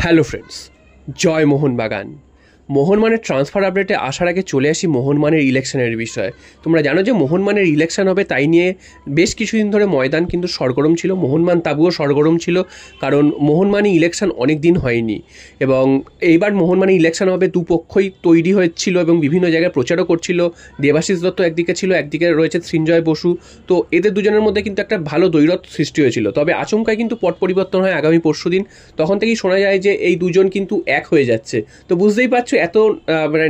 Hello friends, জয় মোহনবাগান। মোহনবাগানের transfer আপডেটে আসার আগে চলে আসি মোহনবাগানের ইলেকশনের বিষয়ে। তোমরা জানো যে মোহনবাগানের ইলেকশন হবে, তাই নিয়ে বেশ কিছুদিন ধরে ময়দান কিন্তু সরগরম ছিল, মোহনবাগান তাবুও সরগরম ছিল, কারণ মোহনবাগানের ইলেকশন অনেক দিন হয়নি এবং এইবার মোহনবাগানের ইলেকশন হবে দুপক্ষই তৈরি হয়েছিল এবং বিভিন্ন জায়গায় প্রচারও করছিল। দেবাশিস দত্ত একদিকে ছিল, একদিকে রয়েছে সৃঞ্জয় বসু। তো এদের দুজনের মধ্যে কিন্তু একটা ভালো দ্বৈরথ সৃষ্টি হয়েছিল, তবে আচমকাই কিন্তু পট পরিবর্তন হয় আগামী পরশুদিন। তখন থেকেই শোনা যায় যে এই দুজন কিন্তু এক হয়ে যাচ্ছে। তো বুঝতেই পারছো এত মানে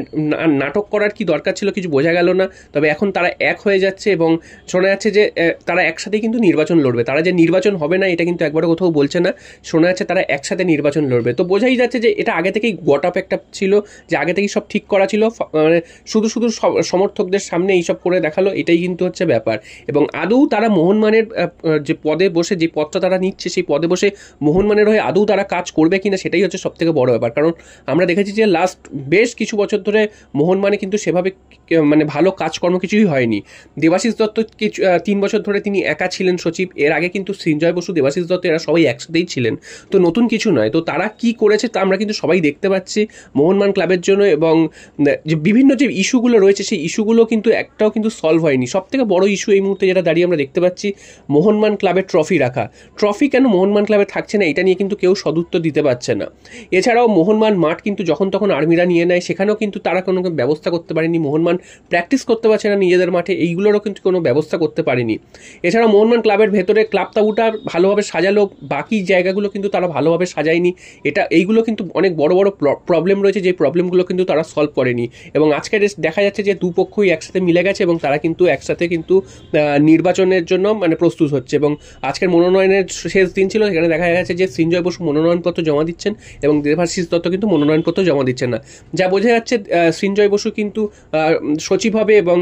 নাটক করার কি দরকার ছিল, কিছু বোঝা গেল না। তবে এখন তারা এক হয়ে যাচ্ছে এবং শোনা যাচ্ছে যে তারা একসাথেই কিন্তু নির্বাচন লড়বে। তারা যে নির্বাচন হবে না এটা কিন্তু একবারও কোথাও বলছে না, শোনা যাচ্ছে তারা একসাথে নির্বাচন লড়বে। তো বোঝাই যাচ্ছে যে এটা আগে থেকেই গট আপ একটা ছিল, যে আগে থেকেই সব ঠিক করা ছিল, মানে শুধু শুধু সমর্থকদের সামনে এইসব করে দেখালো, এটাই কিন্তু হচ্ছে ব্যাপার। এবং আদৌ তারা মোহনবাগানের যে পদে বসে, যে পদটা তারা নিচ্ছে সেই পদে বসে মোহনবাগানের হয়ে আদৌ তারা কাজ করবে কিনা সেটাই হচ্ছে সব থেকে বড় ব্যাপার। কারণ আমরা দেখেছি যে লাস্ট বেশ কিছু বছর ধরে মোহনবাগানে কিন্তু সেভাবে মানে ভালো কাজকর্ম কিছুই হয়নি। দেবাশিস দত্ত 3 বছর ধরে তিনি একা ছিলেন সচিব, এর আগে কিন্তু সৃঞ্জয় বসু, দেবাশিস দত্ত এরা সবাই একসাথেই ছিলেন। তো নতুন কিছু নয়, তো তারা কি করেছে তা আমরা কিন্তু সবাই দেখতে পাচ্ছি মোহনবাগান ক্লাবের জন্য। এবং যে বিভিন্ন যে ইস্যুগুলো রয়েছে সেই ইস্যুগুলো কিন্তু একটাও কিন্তু সলভ হয়নি। সব থেকে বড় ইস্যু এই মুহূর্তে যেটা দাঁড়িয়ে আমরা দেখতে পাচ্ছি, মোহনবাগান ক্লাবের ট্রফি রাখা। ট্রফি কেন মোহনবাগান ক্লাবে থাকছে না এটা নিয়ে কিন্তু কেউ সদুত্তর দিতে পারছে না। এছাড়াও মোহনবাগান মাঠ কিন্তু যখন তখন আর্মিরা নিয়ে নেয়, সেখানেও কিন্তু তারা কোনো ব্যবস্থা করতে পারেনি। মোহনবাগান প্র্যাকটিস করতে পারছে না নিজেদের মাঠে, এইগুলোরও কিন্তু কোনো ব্যবস্থা করতে পারেনি। এছাড়া মোহনবাগান ক্লাবের ভেতরে ক্লাব তাবুটা ভালোভাবে সাজালো, বাকি জায়গাগুলো কিন্তু তারা ভালোভাবে সাজায়নি। এইগুলো কিন্তু অনেক বড় বড় প্রবলেম রয়েছে, যে প্রবলেমগুলো কিন্তু তারা সলভ করেনি। এবং আজকে দেখা যাচ্ছে যে দুপক্ষই একসাথে মিলে গেছে এবং তারা কিন্তু একসাথে কিন্তু নির্বাচনের জন্য মানে প্রস্তুত হচ্ছে। এবং আজকের মনোনয়নের শেষ দিন ছিল, সেখানে দেখা গেছে যে সৃঞ্জয় বসু মনোনয়নপত্র জমা দিচ্ছেন এবং দেবাশিস দত্ত কিন্তু মনোনয়নপত্র জমা দিচ্ছেন না। যা বোঝা যাচ্ছে সৃঞ্জয় বসু কিন্তু সচিব হবে এবং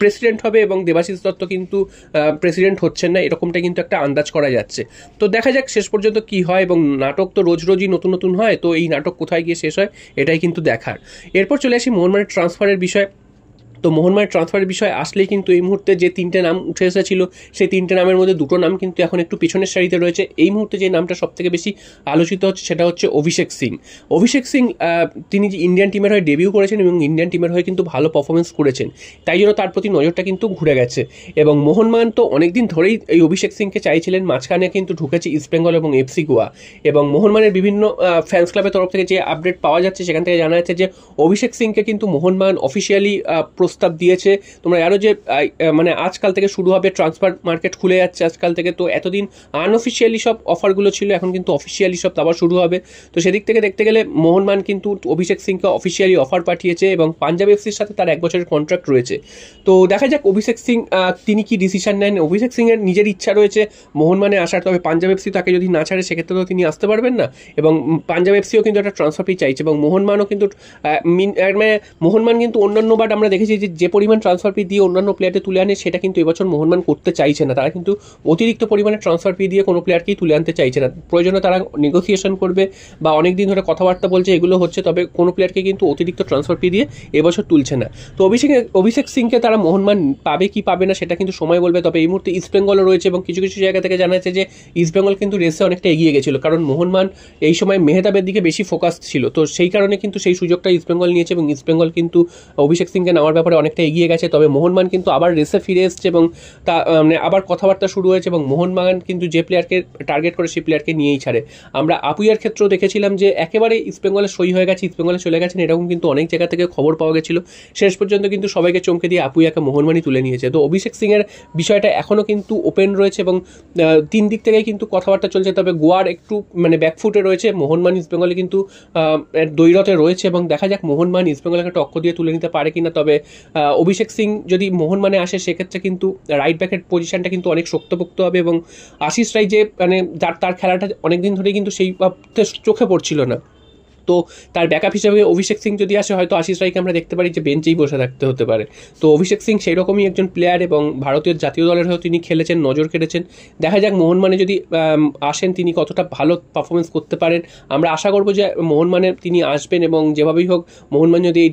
প্রেসিডেন্ট হবে এবং দেবাশিস দত্ত কিন্তু প্রেসিডেন্ট হচ্ছেন না, এরকমটা কিন্তু একটা আন্দাজ করা যাচ্ছে। তো দেখা যাক শেষ পর্যন্ত কি হয়। এবং নাটক তো রোজ রোজই নতুন নতুন হয়, তো এই নাটক কোথায় গিয়ে শেষ হয় এটাই কিন্তু দেখার। এরপর চলে আসি মোহনবাগানের ট্রান্সফারের বিষয়। তো মোহনবাগানের ট্রান্সফারের বিষয় আসলেই কিন্তু এই মুহূর্তে যে 3টে নাম উঠে এসেছিল, সেই 3টে নামের মধ্যে 2টো নাম কিন্তু এখন একটু পিছনের সারিতে রয়েছে। এই মুহূর্তে যে নামটা সব থেকে বেশি আলোচিত হচ্ছে সেটা হচ্ছে অভিষেক সিং। অভিষেক সিং তিনি যে ইন্ডিয়ান টিমের হয়ে ডেবিউ করেছেন এবং ইন্ডিয়ান টিমের হয়ে কিন্তু ভালো পারফরমেন্স করেছেন, তাই জন্য তার প্রতি নজরটা কিন্তু ঘুরে গেছে। এবং মোহনবাগান তো অনেকদিন ধরেই এই অভিষেক সিংকে চাইছিলেন, মাঝখানে কিন্তু ঢুকেছে ইস্টবেঙ্গল এবং এফসি গোয়া। এবং মোহনবাগানের বিভিন্ন ফ্যান্স ক্লাবের তরফ থেকে যে আপডেট পাওয়া যাচ্ছে সেখান থেকে জানা যাচ্ছে যে অভিষেক সিংকে কিন্তু মোহনবাগান অফিসিয়ালি প্রস্তাব দিয়েছে। তোমরা জানো যে মানে আজকাল থেকে শুরু হবে, ট্রান্সফার মার্কেট খুলে যাচ্ছে আজকাল থেকে। তো এতদিন আনঅফিসিয়ালি সব অফারগুলো ছিল, এখন কিন্তু অফিসিয়ালি সব আবার শুরু হবে। তো সেদিক থেকে দেখতে গেলে মোহনবাগান কিন্তু অভিষেক সিংকে অফিসিয়ালি অফার পাঠিয়েছে এবং পাঞ্জাব এফসির সাথে তার 1 বছরের কন্ট্রাক্ট রয়েছে। তো দেখা যাক অভিষেক সিং তিনি কি ডিসিশন নেন। অভিষেক সিং এর নিজের ইচ্ছা রয়েছে মোহনবাগানে আসার, তবে পাঞ্জাব এফসি তাকে যদি না ছাড়ে সেক্ষেত্রে তো তিনি আসতে পারবেন না। এবং পাঞ্জাব এফসিও কিন্তু একটা ট্রান্সফার ফি চাইছে এবং মোহনবাগানও কিন্তু মোহনবাগান কিন্তু অন্যান্য বার আমরা দেখেছি যে পরিমাণ ট্রান্সফার ফি দিয়ে অন্যান্য প্লেয়ারকে তুলে আনে, সেটা কিন্তু এবছর মোহনবাগান করতে চাইছে না। তারা কিন্তু অতিরিক্ত পরিমাণে ট্রান্সফার ফি দিয়ে কোনো প্লেয়ারকেই তুলে আনতে চাইছে না। প্রয়োজনে তারা নেগোসিয়েশন করবে বা অনেক দিন ধরে কথাবার্তা বলছে, এগুলো হচ্ছে, তবে কোনো প্লেয়ারকে কিন্তু অতিরিক্ত ট্রান্সফার ফি দিয়ে এবছর তুলছে না। তো অভিষেক সিংকে তারা মোহনবাগান পাবে কি পাবে না সেটা কিন্তু সময় বলবে। তবে এই মুহূর্তে ইস্টবেঙ্গলও রয়েছে এবং কিছু কিছু জায়গা থেকে জানা যাচ্ছে যে ইস্টবেঙ্গল কিন্তু রেসে অনেকটা এগিয়ে গেছিল, কারণ মোহনবাগান এই সময় মেহতাবের দিকে বেশি ফোকাস ছিল। তো সেই কারণে কিন্তু সেই সুযোগটা ইস্টবেঙ্গল নিয়েছে এবং ইস্টবেঙ্গল কিন্তু অভিষেক সিংকে নেওয়ার ব্যাপারে অনেকটা এগিয়ে গেছে। তবে মোহনবাগান কিন্তু আবার রেসে ফিরে এসছে এবং তা মানে আবার কথাবার্তা শুরু হয়েছে এবং মোহনবাগান কিন্তু যে প্লেয়ারকে টার্গেট করে সেই প্লেয়ারকে নিয়েই ছাড়ে। আমরা আপুইয়ার ক্ষেত্রেও দেখেছিলাম যে একেবারে ইস্টবেঙ্গলে সই হয়ে গেছে, ইস্টবেঙ্গলে চলে গেছেন, এরকম কিন্তু অনেক জায়গা থেকে খবর পাওয়া গেছিল। শেষ পর্যন্ত কিন্তু সবাইকে চমকে দিয়ে আপুইয়াকে মোহনবাগানই তুলে নিয়েছে। তো অভিষেক সিংয়ের বিষয়টা এখনও কিন্তু ওপেন রয়েছে এবং 3 দিক থেকেই কিন্তু কথাবার্তা চলছে। তবে গোয়ার একটু মানে ব্যাকফুটে রয়েছে, মোহনবাগান ইস্টবেঙ্গলে কিন্তু দ্বৈরথে রয়েছে এবং দেখা যাক মোহনবাগান ইস্টবেঙ্গলকে টক্কর দিয়ে তুলে নিতে পারে কিনা। তবে অভিষেক সিং যদি মোহনবাগানে আসে সেক্ষেত্রে কিন্তু রাইট ব্যাকের পজিশনটা কিন্তু অনেক শক্তপোক্ত হবে এবং আশিস রায় যে মানে তার খেলাটা অনেকদিন ধরে কিন্তু সেই চোখে পড়ছিল না। তো তার ব্যাকআপ হিসেবে অভিষেক সিং যদি আসে, হয়তো আশিস রায়কে আমরা দেখতে পারি যে বেঞ্চেই বসে থাকতে হতে পারে। তো অভিষেক সিং সেই রকমই একজন প্লেয়ার এবং ভারতীয় জাতীয় দলের হয়েও তিনি খেলেছেন, নজর কেটেছেন। দেখা যাক মোহনবাগানে যদি আসেন তিনি কতটা ভালো পারফরমেন্স করতে পারেন। আমরা আশা করবো যে মোহনবাগানে তিনি আসবেন এবং যেভাবেই হোক মোহনবাগান যদি এই